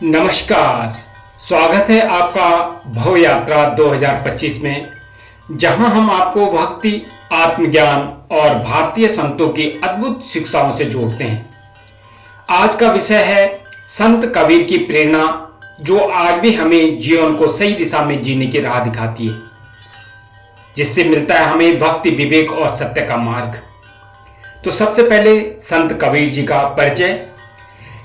नमस्कार। स्वागत है आपका भव यात्रा 2025 में, जहां हम आपको भक्ति, आत्मज्ञान और भारतीय संतों की अद्भुत शिक्षाओं से जोड़ते हैं। आज का विषय है संत कबीर की प्रेरणा, जो आज भी हमें जीवन को सही दिशा में जीने की राह दिखाती है, जिससे मिलता है हमें भक्ति, विवेक और सत्य का मार्ग। तो सबसे पहले संत कबीर जी का परिचय।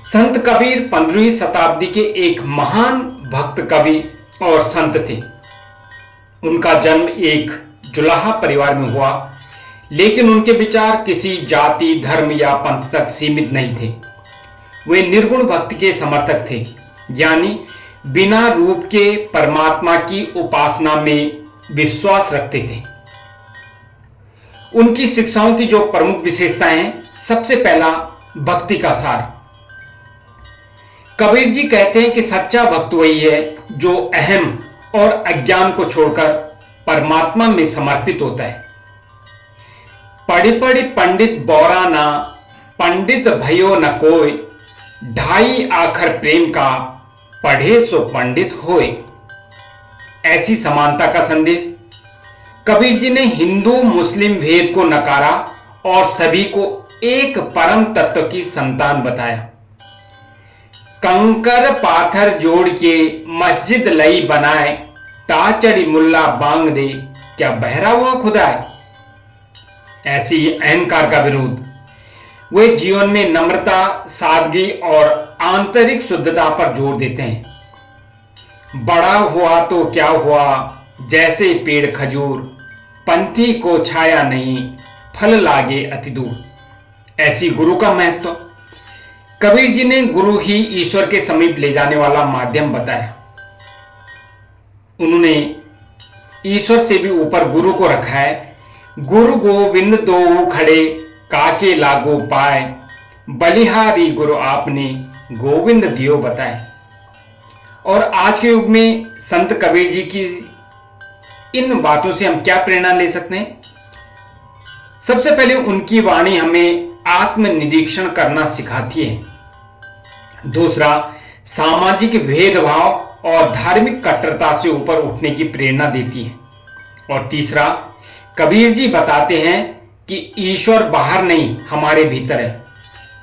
संत कबीर 15वीं शताब्दी के एक महान भक्त कवि और संत थे। उनका जन्म एक जुलाहा परिवार में हुआ, लेकिन उनके विचार किसी जाति, धर्म या पंथ तक सीमित नहीं थे। वे निर्गुण भक्ति के समर्थक थे, यानी बिना रूप के परमात्मा की उपासना में विश्वास रखते थे। उनकी शिक्षाओं की जो प्रमुख विशेषताएं हैं, सबसे पहला भक्ति का सार। कबीर जी कहते हैं कि सच्चा भक्त वही है जो अहम और अज्ञान को छोड़कर परमात्मा में समर्पित होता है। पढ़ी पढ़ी पंडित बौरा ना, पंडित भयो न कोय, ढाई आखर प्रेम का, पढ़े सो पंडित होए। ऐसी समानता का संदेश कबीर जी ने हिंदू मुस्लिम भेद को नकारा और सभी को एक परम तत्व की संतान बताया। कंकर पाथर जोड़ के मस्जिद लई बनाए, ताचड़ी मुल्ला बांग दे, क्या बहरा हुआ खुदाए। ऐसी अहंकार का विरोध। वे जीवन में नम्रता, सादगी और आंतरिक शुद्धता पर जोर देते हैं। बड़ा हुआ तो क्या हुआ, जैसे पेड़ खजूर, पंथी को छाया नहीं, फल लागे अति दूर। ऐसी गुरु का महत्व। कबीर जी ने गुरु ही ईश्वर के समीप ले जाने वाला माध्यम बताया। उन्होंने ईश्वर से भी ऊपर गुरु को रखा है। गुरु गोविंद दो खड़े, काके लागो पाए, बलिहारी गुरु आपने, गोविंद दियो बताए। और आज के युग में संत कबीर जी की इन बातों से हम क्या प्रेरणा ले सकते हैं? सबसे पहले उनकी वाणी हमें आत्मनिरीक्षण करना सिखाती है। दूसरा, सामाजिक भेदभाव और धार्मिक कट्टरता से ऊपर उठने की प्रेरणा देती है। और तीसरा, कबीर जी बताते हैं कि ईश्वर बाहर नहीं, हमारे भीतर है,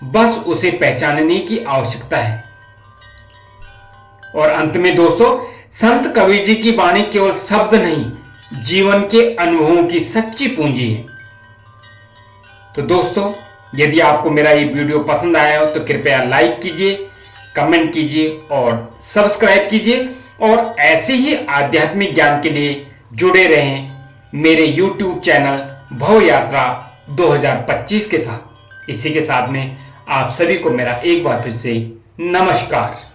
बस उसे पहचानने की आवश्यकता है। और अंत में दोस्तों, संत कबीर जी की वाणी केवल शब्द नहीं, जीवन के अनुभवों की सच्ची पूंजी है। तो दोस्तों, यदि आपको मेरा ये वीडियो पसंद आया हो तो कृपया लाइक कीजिए, कमेंट कीजिए और सब्सक्राइब कीजिए। और ऐसे ही आध्यात्मिक ज्ञान के लिए जुड़े रहें मेरे YouTube चैनल भव यात्रा 2025 के साथ। इसी के साथ में आप सभी को मेरा एक बार फिर से नमस्कार।